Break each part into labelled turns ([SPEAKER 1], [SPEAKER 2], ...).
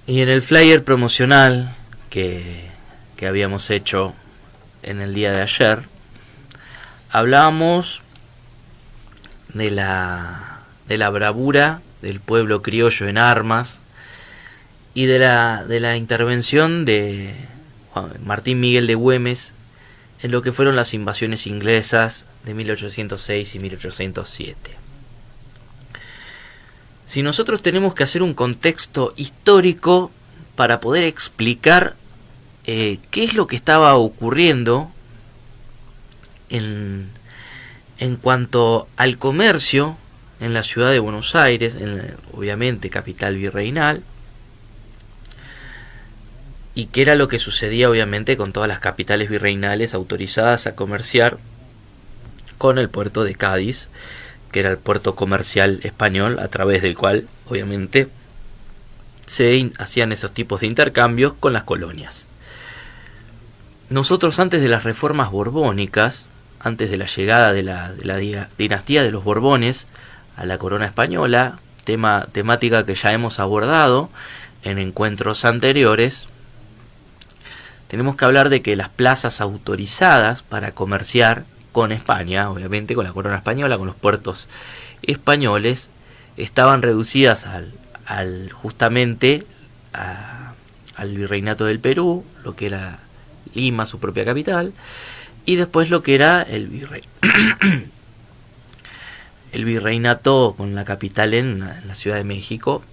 [SPEAKER 1] Y en el flyer promocional que habíamos hecho en el día de ayer, hablábamos de la bravura del pueblo criollo en armas y de la intervención de Martín Miguel de Güemes en lo que fueron las invasiones inglesas de 1806 y 1807. Si nosotros tenemos que hacer un contexto histórico para poder explicar qué es lo que estaba ocurriendo en cuanto al comercio en la ciudad de Buenos Aires, obviamente capital virreinal, y qué era lo que sucedía obviamente con todas las capitales virreinales autorizadas a comerciar con el puerto de Cádiz, que era el puerto comercial español a través del cual obviamente se hacían esos tipos de intercambios con las colonias. Nosotros, antes de las reformas borbónicas, antes de la llegada de la dinastía de los Borbones a la corona española, temática que ya hemos abordado en encuentros anteriores, tenemos que hablar de que las plazas autorizadas para comerciar con España, obviamente con la corona española, con los puertos españoles, estaban reducidas justamente al virreinato del Perú, lo que era Lima, su propia capital, y después lo que era el virreinato con la capital en la Ciudad de México,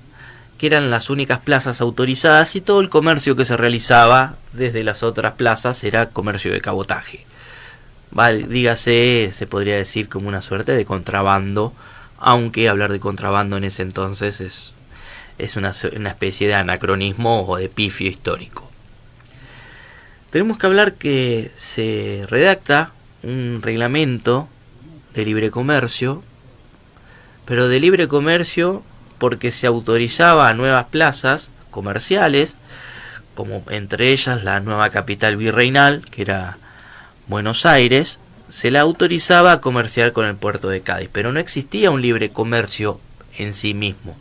[SPEAKER 1] que eran las únicas plazas autorizadas, y todo el comercio que se realizaba desde las otras plazas era comercio de cabotaje. Dígase, se podría decir como una suerte de contrabando, aunque hablar de contrabando en ese entonces es una especie de anacronismo o de pifio histórico. Tenemos que hablar que se redacta un reglamento de libre comercio, pero de libre comercio porque se autorizaba a nuevas plazas comerciales, como entre ellas la nueva capital virreinal, que era Buenos Aires, se la autorizaba a comerciar con el puerto de Cádiz, pero no existía un libre comercio en sí mismo.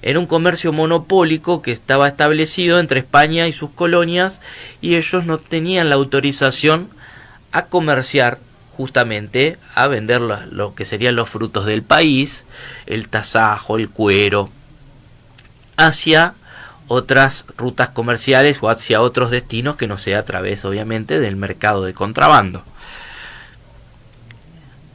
[SPEAKER 1] Era un comercio monopólico que estaba establecido entre España y sus colonias, y ellos no tenían la autorización a comerciar, justamente a vender lo que serían los frutos del país, el tasajo, el cuero, hacia otras rutas comerciales o hacia otros destinos que no sea a través, obviamente, del mercado de contrabando.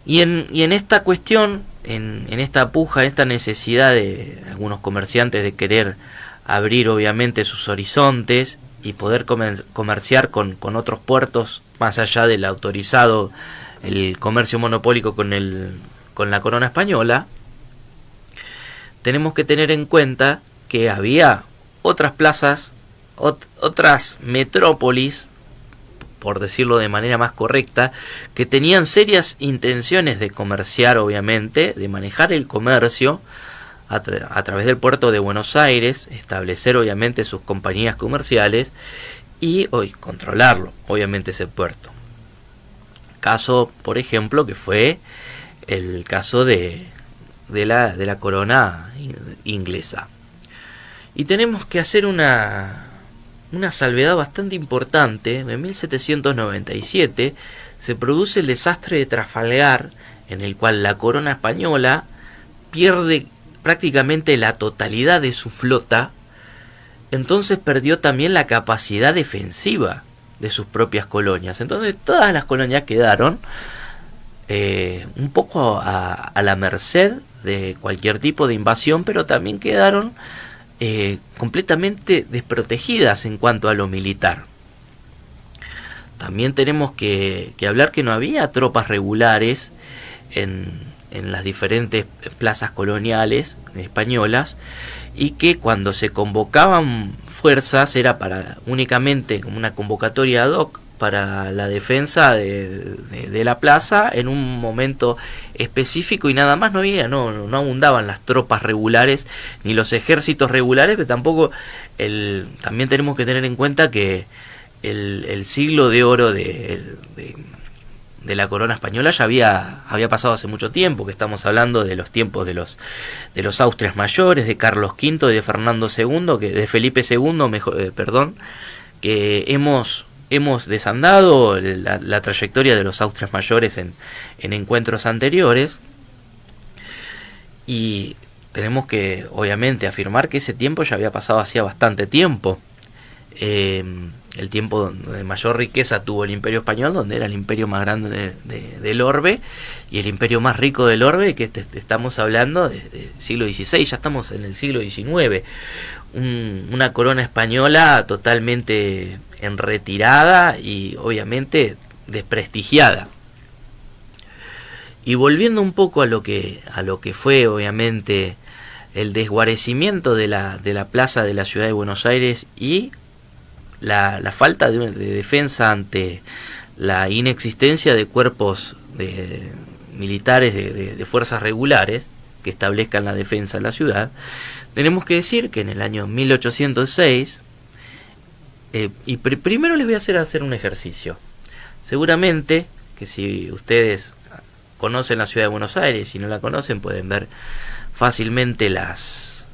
[SPEAKER 1] Y en esta cuestión, en esta puja, esta necesidad de algunos comerciantes de querer abrir obviamente sus horizontes y poder comerciar con otros puertos más allá del autorizado, el comercio monopólico con la corona española, tenemos que tener en cuenta que había otras plazas, otras metrópolis, por decirlo de manera más correcta, que tenían serias intenciones de comerciar, obviamente, de manejar el comercio a través del puerto de Buenos Aires, establecer obviamente sus compañías comerciales y hoy controlarlo, obviamente, ese puerto. Caso, por ejemplo, que fue el caso de la corona inglesa. Y tenemos que hacer una salvedad bastante importante. En 1797 se produce el desastre de Trafalgar, en el cual la corona española pierde prácticamente la totalidad de su flota. Entonces perdió también la capacidad defensiva de sus propias colonias. Entonces todas las colonias quedaron un poco a la merced de cualquier tipo de invasión, pero también quedaron completamente desprotegidas en cuanto a lo militar. También tenemos que hablar que no había tropas regulares en las diferentes plazas coloniales españolas, y que cuando se convocaban fuerzas era para únicamente como una convocatoria ad hoc para la defensa de la plaza en un momento específico, y nada más. No abundaban las tropas regulares ni los ejércitos regulares, pero tampoco también tenemos que tener en cuenta que el siglo de oro de de la corona española ya había pasado hace mucho tiempo, que estamos hablando de los tiempos de los Austrias mayores, de Carlos V y de Fernando II, de Felipe II, perdón, que hemos desandado la trayectoria de los Austrias mayores en encuentros anteriores, y tenemos que obviamente afirmar que ese tiempo ya había pasado hacía bastante tiempo. El tiempo de mayor riqueza tuvo el Imperio Español, donde era el imperio más grande del orbe, y el imperio más rico del orbe, que estamos hablando del siglo XVI, ya estamos en el siglo XIX. Una corona española totalmente en retirada y obviamente desprestigiada. Y volviendo un poco a lo que fue obviamente el desguarecimiento de la plaza de la ciudad de Buenos Aires y la falta de defensa ante la inexistencia de cuerpos militares de fuerzas regulares que establezcan la defensa de la ciudad, tenemos que decir que en el año 1806, y primero les voy a hacer un ejercicio. Seguramente que si ustedes conocen la ciudad de Buenos Aires, si no la conocen, pueden ver fácilmente las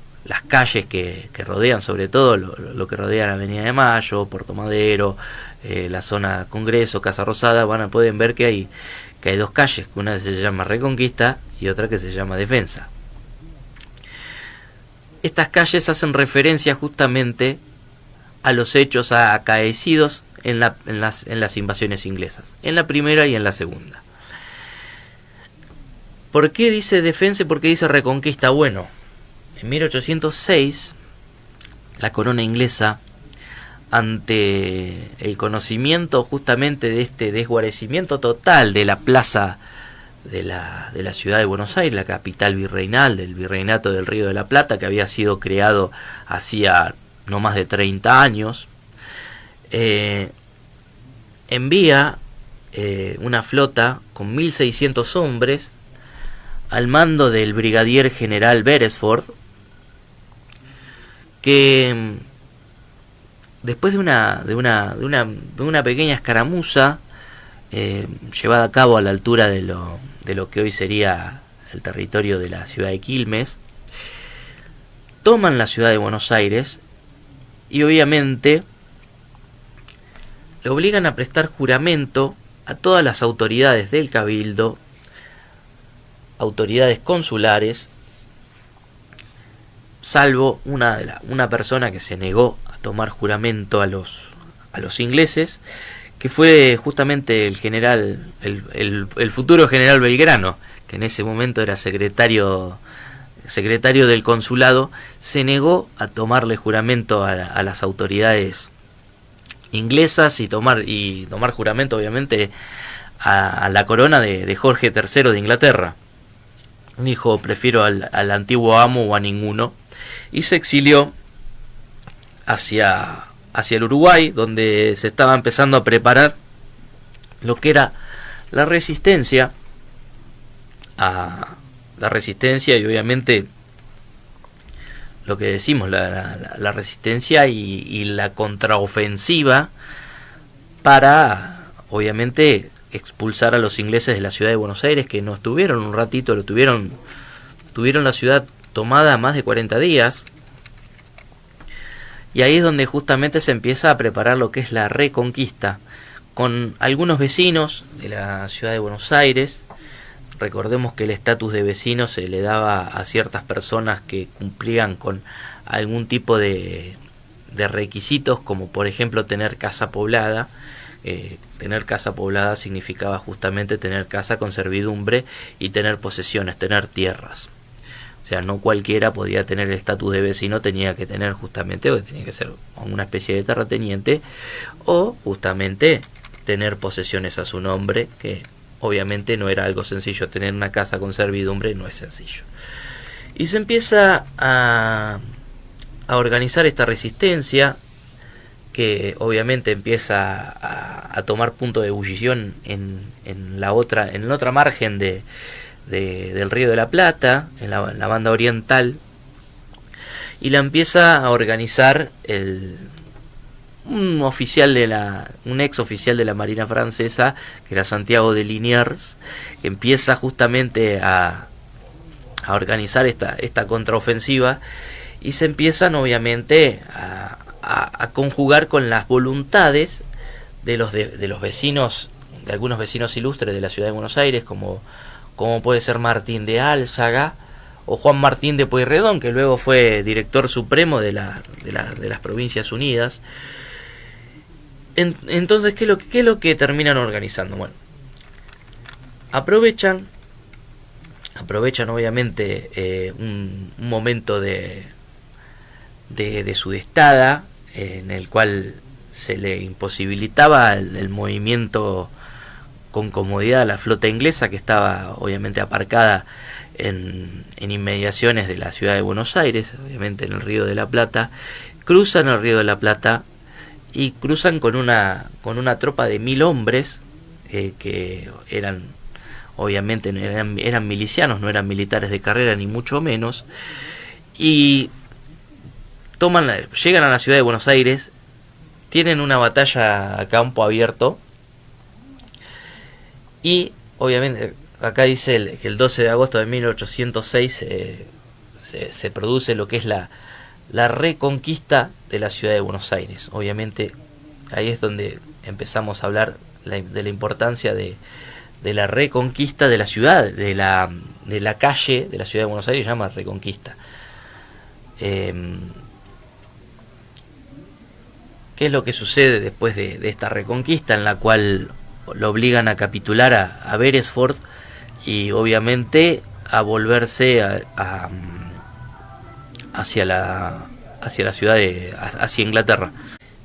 [SPEAKER 1] calles que rodean, sobre todo lo que rodea la Avenida de Mayo, Puerto Madero, la zona Congreso, Casa Rosada. Pueden ver que hay dos calles, una que se llama Reconquista y otra que se llama Defensa. Estas calles hacen referencia justamente a los hechos acaecidos en las invasiones inglesas, en la primera y en la segunda. ¿Por qué dice Defensa y por qué dice Reconquista? Bueno, en 1806, la corona inglesa, ante el conocimiento justamente de este desguarecimiento total de la plaza de la ciudad de Buenos Aires, la capital virreinal del Virreinato del Río de la Plata, que había sido creado hacía no más de 30 años, envía una flota con 1.600 hombres al mando del brigadier general Beresford, que después de una pequeña escaramuza llevada a cabo a la altura de lo que hoy sería el territorio de la ciudad de Quilmes, toman la ciudad de Buenos Aires y obviamente le obligan a prestar juramento a todas las autoridades del cabildo, autoridades consulares, salvo una persona que se negó a tomar juramento a los ingleses, que fue justamente el general, el futuro general Belgrano, que en ese momento era secretario del consulado. Se negó a tomarle juramento a las autoridades inglesas y tomar juramento obviamente a la corona de Jorge III de Inglaterra. Dijo: prefiero al antiguo amo o a ninguno, y se exilió hacia el Uruguay, donde se estaba empezando a preparar lo que era la resistencia y obviamente lo que decimos, la resistencia y la contraofensiva para obviamente expulsar a los ingleses de la ciudad de Buenos Aires, que no estuvieron un ratito, tuvieron la ciudad tomada más de 40 días. Y ahí es donde justamente se empieza a preparar lo que es la Reconquista, con algunos vecinos de la ciudad de Buenos Aires. Recordemos que el estatus de vecino se le daba a ciertas personas que cumplían con algún tipo de requisitos, como por ejemplo tener casa poblada. Tener casa poblada significaba justamente tener casa con servidumbre y tener posesiones, tener tierras. O sea, no cualquiera podía tener el estatus de vecino, tenía que tener justamente, o tenía que ser una especie de terrateniente, o justamente tener posesiones a su nombre, que obviamente no era algo sencillo. Tener una casa con servidumbre no es sencillo. Y se empieza a organizar esta resistencia, que obviamente empieza a tomar punto de ebullición en la otra margen del Río de la Plata, en la banda oriental, y la empieza a organizar un ex oficial de la Marina francesa, que era Santiago de Liniers, que empieza justamente a organizar esta contraofensiva, y se empiezan obviamente a conjugar con las voluntades de los vecinos, de algunos vecinos ilustres de la ciudad de Buenos Aires, como puede ser Martín de Álzaga o Juan Martín de Pueyrredón, que luego fue director supremo de las Provincias Unidas. Entonces, ¿qué es lo que terminan organizando? Bueno, aprovechan obviamente un momento de sudestada, en el cual se le imposibilitaba el movimiento con comodidad a la flota inglesa, que estaba obviamente aparcada en inmediaciones de la ciudad de Buenos Aires, obviamente en el Río de la Plata. Cruzan el Río de la Plata y cruzan con una tropa de 1000 hombres, que eran obviamente eran milicianos, no eran militares de carrera ni mucho menos, y llegan a la ciudad de Buenos Aires, tienen una batalla a campo abierto, y obviamente acá dice que el 12 de agosto de 1806 se produce lo que es la reconquista de la ciudad de Buenos Aires. Obviamente ahí es donde empezamos a hablar de la importancia de la reconquista de la ciudad, de la calle de la ciudad de Buenos Aires, se llama Reconquista. ¿Qué es lo que sucede después de esta reconquista, en la cual lo obligan a capitular a Beresford y obviamente a volverse hacia la ciudad hacia Inglaterra?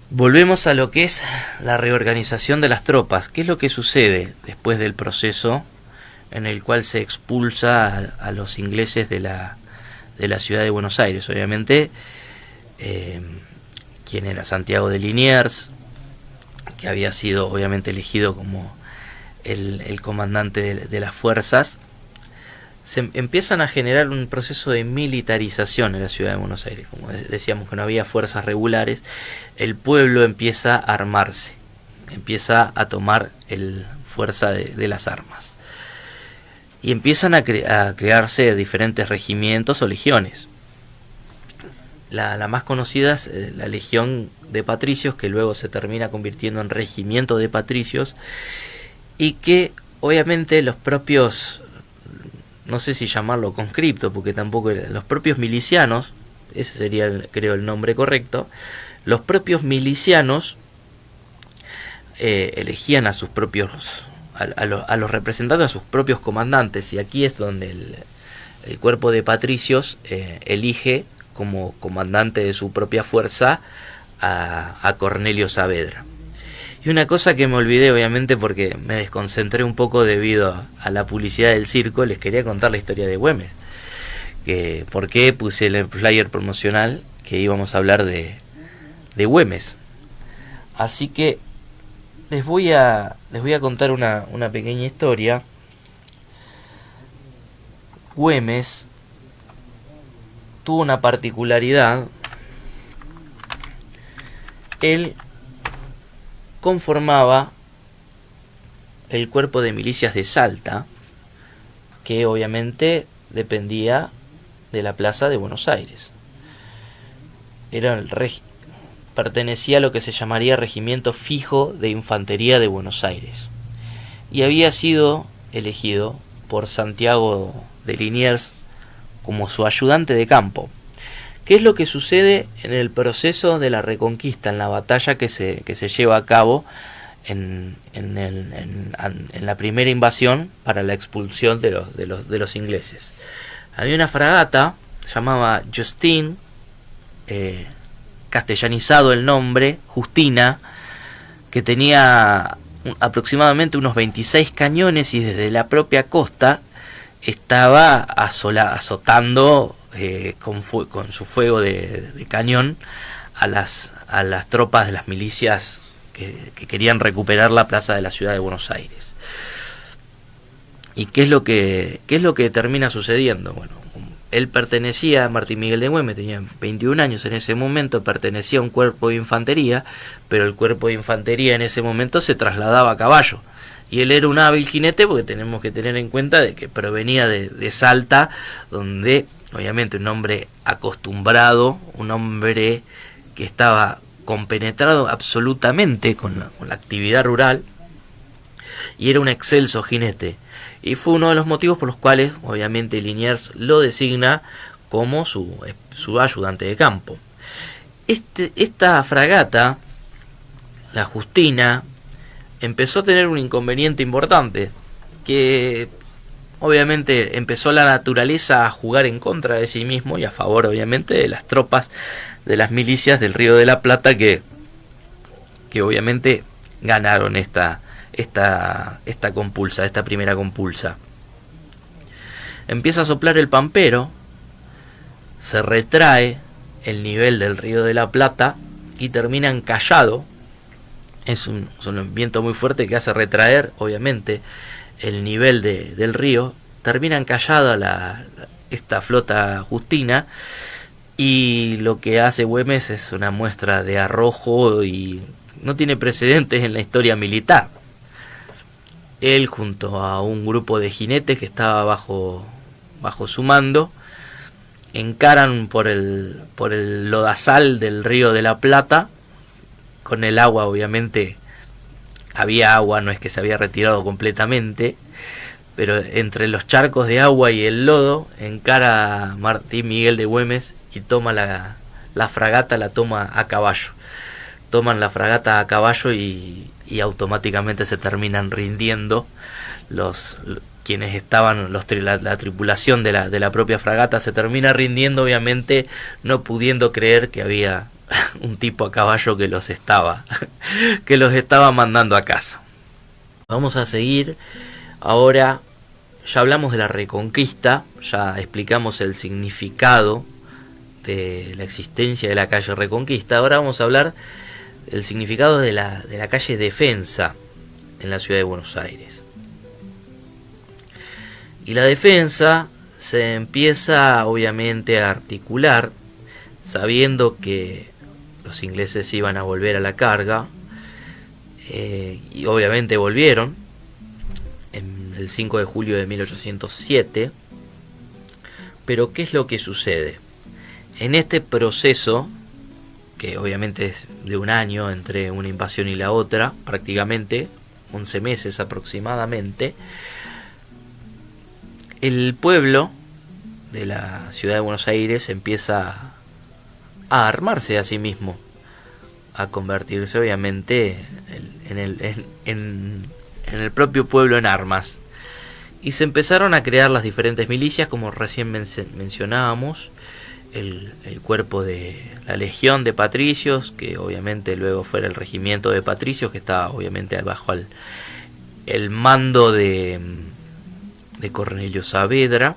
[SPEAKER 1] Volvemos a lo que es la reorganización de las tropas. ¿Qué es lo que sucede después del proceso en el cual se expulsa a los ingleses de la ciudad de Buenos Aires? Obviamente, quien era Santiago de Liniers, que había sido obviamente elegido como el comandante de las fuerzas, se empiezan a generar un proceso de militarización en la ciudad de Buenos Aires. Como decíamos que no había fuerzas regulares, el pueblo empieza a armarse, empieza a tomar fuerza de las armas, y empiezan a crearse diferentes regimientos o legiones. La más conocida es la Legión de Patricios, que luego se termina convirtiendo en Regimiento de Patricios, y que obviamente los propios, no sé si llamarlo conscripto, porque tampoco los propios milicianos, ese sería creo el nombre correcto, los propios milicianos elegían a sus propios, a los representantes, a sus propios comandantes, y aquí es donde el cuerpo de patricios elige como comandante de su propia fuerza a Cornelio Saavedra. Y una cosa que me olvidé, obviamente, porque me desconcentré un poco debido a la publicidad del circo, les quería contar la historia de Güemes. ¿Por qué puse el flyer promocional que íbamos a hablar de Güemes? Así que les voy a contar una pequeña historia. Güemes tuvo una particularidad. Él conformaba el cuerpo de milicias de Salta, que obviamente dependía de la plaza de Buenos Aires. Pertenecía a lo que se llamaría Regimiento Fijo de Infantería de Buenos Aires, y había sido elegido por Santiago de Liniers como su ayudante de campo. ¿Qué es lo que sucede en el proceso de la Reconquista, en la batalla que se lleva a cabo en la primera invasión para la expulsión de los ingleses? Había una fragata, se llamaba Justine, castellanizado el nombre, Justina, que tenía aproximadamente unos 26 cañones, y desde la propia costa estaba azotando con su fuego de cañón a las tropas de las milicias que querían recuperar la plaza de la ciudad de Buenos Aires. ¿Y qué es lo que termina sucediendo? Bueno, él pertenecía, Martín Miguel de Güemes tenía 21 años en ese momento, pertenecía a un cuerpo de infantería, pero el cuerpo de infantería en ese momento se trasladaba a caballo. Y él era un hábil jinete, porque tenemos que tener en cuenta de que provenía de Salta, donde obviamente un hombre acostumbrado, un hombre que estaba compenetrado absolutamente con la actividad rural, y era un excelso jinete. Y fue uno de los motivos por los cuales obviamente Liniers lo designa como su ayudante de campo. Esta fragata, la Justina, empezó a tener un inconveniente importante, que obviamente empezó la naturaleza a jugar en contra de sí mismo y a favor obviamente de las tropas de las milicias del Río de la Plata, que obviamente ganaron esta compulsa, esta primera compulsa. Empieza a soplar el pampero, se retrae el nivel del Río de la Plata y termina encallado. Es un viento muy fuerte que hace retraer obviamente el nivel del río. Termina encallada esta flota justina, y lo que hace Güemes es una muestra de arrojo y no tiene precedentes en la historia militar. Él, junto a un grupo de jinetes que estaba bajo su mando, encaran por el lodazal del Río de la Plata. Con el agua, obviamente, había agua, no es que se había retirado completamente, pero entre los charcos de agua y el lodo, encara Martín Miguel de Güemes y toma la fragata, la toma a caballo. Toman la fragata a caballo y automáticamente se terminan rindiendo quienes estaban, la tripulación de la propia fragata se termina rindiendo, obviamente no pudiendo creer que había un tipo a caballo que los estaba mandando a casa. Vamos a seguir. Ahora ya hablamos de la Reconquista, ya explicamos el significado de la existencia de la calle Reconquista. Ahora vamos a hablar del significado de la calle Defensa en la ciudad de Buenos Aires. Y la defensa se empieza obviamente a articular, sabiendo que los ingleses iban a volver a la carga, y obviamente volvieron en el 5 de julio de 1807. Pero ¿qué es lo que sucede? En este proceso, que obviamente es de un año entre una invasión y la otra, prácticamente 11 meses aproximadamente, el pueblo de la ciudad de Buenos Aires empieza a armarse a sí mismo, a convertirse obviamente en el propio pueblo en armas, y se empezaron a crear las diferentes milicias, como recién mencionábamos, el cuerpo de la Legión de Patricios, que obviamente luego fuera el Regimiento de Patricios, que estaba obviamente bajo el mando de Cornelio Saavedra,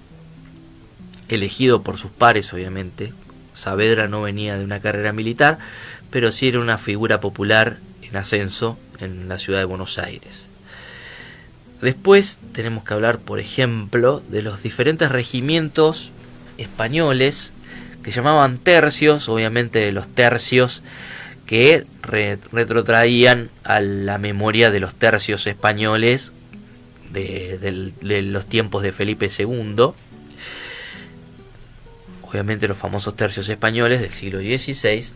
[SPEAKER 1] elegido por sus pares obviamente. Saavedra no venía de una carrera militar, pero sí era una figura popular en ascenso en la ciudad de Buenos Aires. Después tenemos que hablar, por ejemplo, de los diferentes regimientos españoles que llamaban tercios, obviamente de los tercios que retrotraían a la memoria de los tercios españoles de los tiempos de Felipe II. Obviamente los famosos tercios españoles del siglo XVI,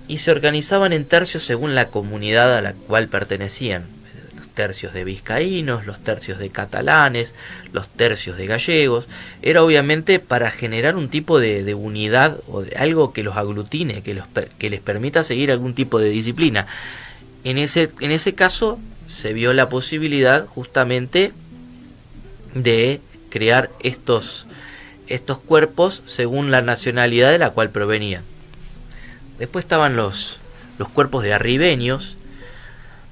[SPEAKER 1] y se organizaban en tercios según la comunidad a la cual pertenecían. Los tercios de vizcaínos, los tercios de catalanes, los tercios de gallegos. Era obviamente para generar un tipo de unidad o de algo que los aglutine, que les permita seguir algún tipo de disciplina. En ese caso se vio la posibilidad justamente de crear estos cuerpos según la nacionalidad de la cual provenían. Después estaban los cuerpos de arribeños.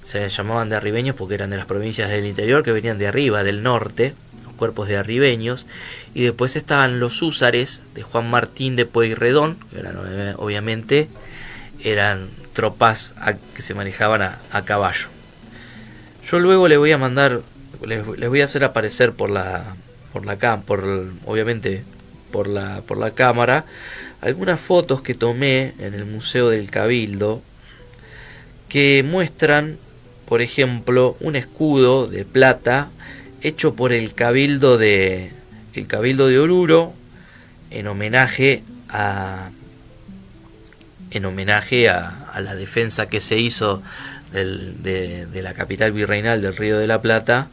[SPEAKER 1] Se llamaban de arribeños porque eran de las provincias del interior, que venían de arriba, del norte, los cuerpos de arribeños. Y después estaban los húsares de Juan Martín de Pueyrredón, que obviamente eran tropas que se manejaban a caballo. Yo luego les voy a hacer aparecer obviamente por la cámara algunas fotos que tomé en el Museo del Cabildo, que muestran, por ejemplo, un escudo de plata hecho por el Cabildo de Oruro en homenaje a la defensa que se hizo de la capital virreinal del Río de la Plata,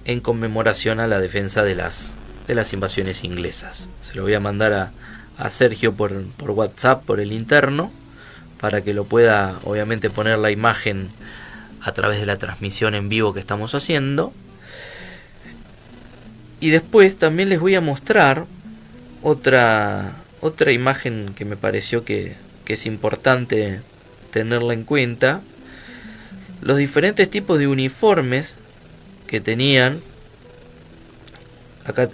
[SPEAKER 1] en conmemoración a la defensa de las invasiones inglesas. Se lo voy a mandar a Sergio por WhatsApp, por el interno, para que lo pueda obviamente poner la imagen a través de la transmisión en vivo que estamos haciendo. Y después también les voy a mostrar otra imagen que me pareció que es importante tenerla en cuenta. Los diferentes tipos de uniformes que tenían. Acá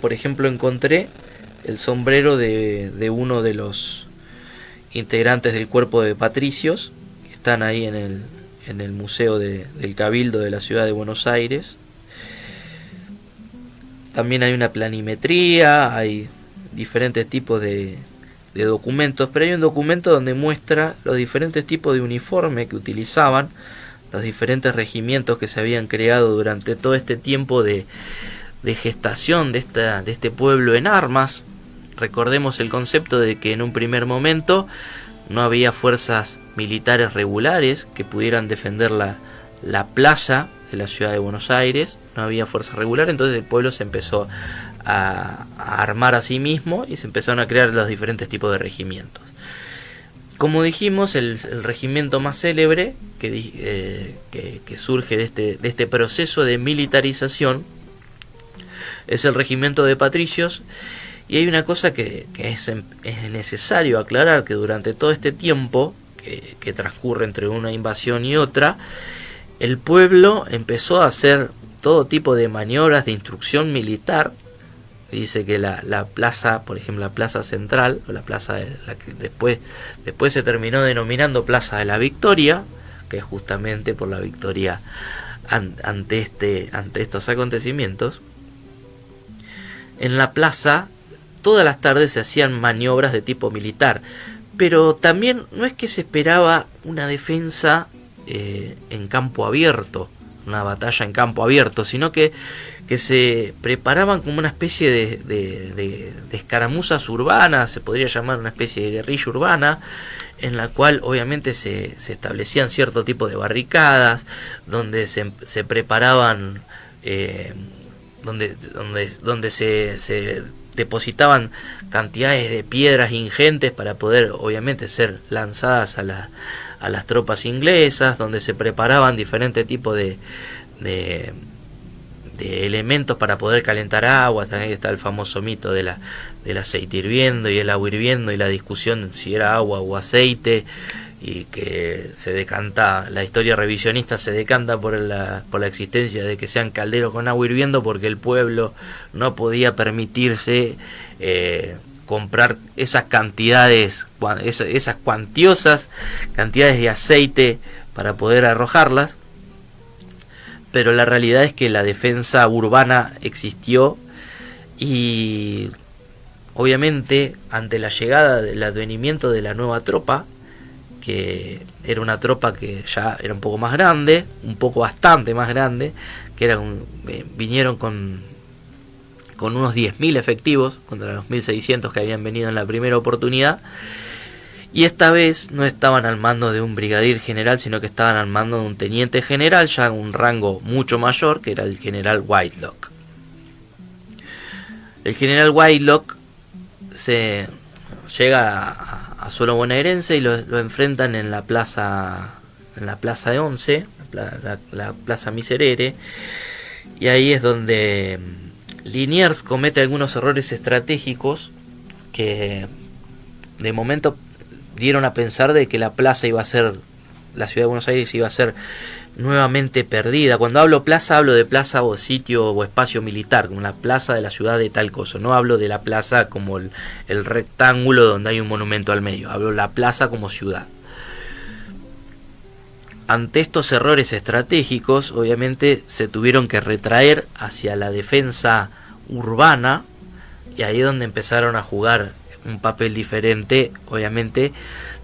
[SPEAKER 1] por ejemplo encontré el sombrero de uno de los integrantes del cuerpo de patricios, que están ahí en el Museo del Cabildo de la ciudad de Buenos Aires. También hay una planimetría, hay diferentes tipos de documentos, pero hay un documento donde muestra los diferentes tipos de uniforme que utilizaban los diferentes regimientos que se habían creado durante todo este tiempo de gestación de este pueblo en armas. Recordemos el concepto de que en un primer momento no había fuerzas militares regulares que pudieran defender la plaza de la ciudad de Buenos Aires, no había fuerza regular, entonces el pueblo se empezó a armar a sí mismo y se empezaron a crear los diferentes tipos de regimientos. Como dijimos, el regimiento más célebre que surge de este proceso de militarización es el regimiento de patricios. Y hay una cosa que es necesario aclarar, que durante todo este tiempo que transcurre entre una invasión y otra, el pueblo empezó a hacer todo tipo de maniobras de instrucción militar. Dice que la plaza, por ejemplo, la plaza central, o la plaza la que después se terminó denominando Plaza de la Victoria, que es justamente por la victoria ante estos acontecimientos. En la plaza todas las tardes se hacían maniobras de tipo militar, pero también no es que se esperaba una defensa en campo abierto, una batalla en campo abierto, sino que se preparaban como una especie de escaramuzas urbanas, se podría llamar una especie de guerrilla urbana, en la cual obviamente se establecían cierto tipo de barricadas, donde se preparaban, donde se depositaban cantidades de piedras ingentes para poder obviamente ser lanzadas a las tropas inglesas, donde se preparaban diferentes tipos de elementos para poder calentar agua. También está el famoso mito del aceite hirviendo y el agua hirviendo, y la discusión si era agua o aceite, y que se decanta, la historia revisionista se decanta por la existencia de que sean calderos con agua hirviendo, porque el pueblo no podía permitirse comprar esas cantidades, esas cuantiosas cantidades de aceite para poder arrojarlas. Pero la realidad es que la defensa urbana existió, y obviamente ante la llegada del advenimiento de la nueva tropa, que era una tropa que ya era un poco más grande, bastante más grande, que vinieron con unos 10.000 efectivos contra los 1.600 que habían venido en la primera oportunidad. Y esta vez no estaban al mando de un brigadier general, sino que estaban al mando de un teniente general, ya un rango mucho mayor, que era el general Whitelock. El general Whitelock se llega a suelo bonaerense y lo enfrentan en la plaza de Once, la plaza Miserere, y ahí es donde Liniers comete algunos errores estratégicos que de momento dieron a pensar de que la plaza iba a ser, la ciudad de Buenos Aires iba a ser nuevamente perdida. Cuando hablo plaza, hablo de plaza o sitio o espacio militar, como la plaza de la ciudad de tal cosa. No hablo de la plaza como el rectángulo donde hay un monumento al medio, hablo de la plaza como ciudad. Ante estos errores estratégicos, obviamente se tuvieron que retraer hacia la defensa urbana, y ahí es donde empezaron a jugar un papel diferente, obviamente,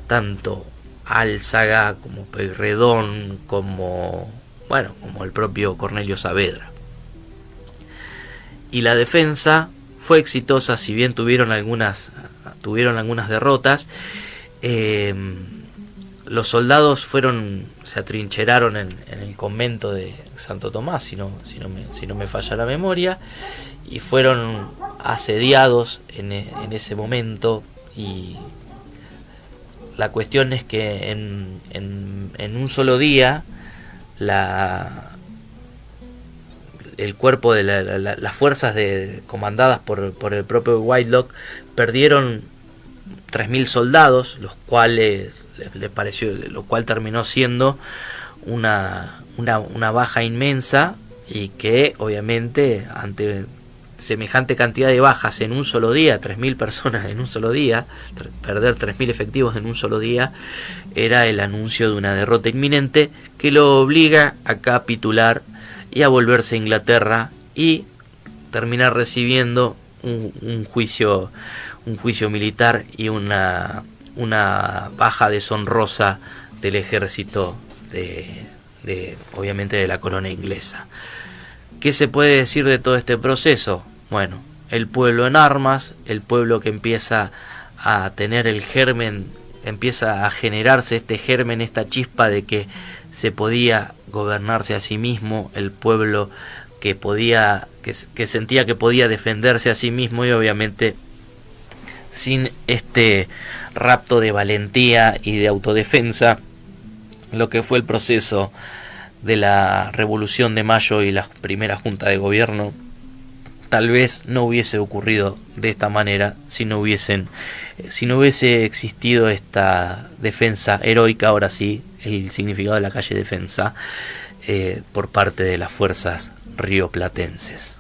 [SPEAKER 1] tanto Álzaga como Pueyrredón, como el propio Cornelio Saavedra. Y la defensa fue exitosa, si bien tuvieron algunas derrotas. Los soldados se atrincheraron en el convento de Santo Tomás, si no me falla la memoria, y fueron asediados en ese momento. Y la cuestión es que en un solo día el cuerpo de las fuerzas comandadas por el propio Whitelock perdieron 3.000 soldados, lo cual terminó siendo una baja inmensa, y que obviamente ante semejante cantidad de bajas en un solo día, 3.000 personas en un solo día, perder 3.000 efectivos en un solo día, era el anuncio de una derrota inminente que lo obliga a capitular y a volverse a Inglaterra y terminar recibiendo un juicio militar y una baja deshonrosa del ejército obviamente de la corona inglesa. ¿Qué se puede decir de todo este proceso? Bueno, el pueblo en armas, el pueblo que empieza a tener el germen, empieza a generarse este germen, esta chispa de que se podía gobernarse a sí mismo, el pueblo que sentía que podía defenderse a sí mismo, y obviamente sin este rapto de valentía y de autodefensa, lo que fue el proceso de la Revolución de Mayo y la primera Junta de Gobierno tal vez no hubiese ocurrido de esta manera si no hubiese existido esta defensa heroica, ahora sí, el significado de la calle defensa, por parte de las fuerzas rioplatenses.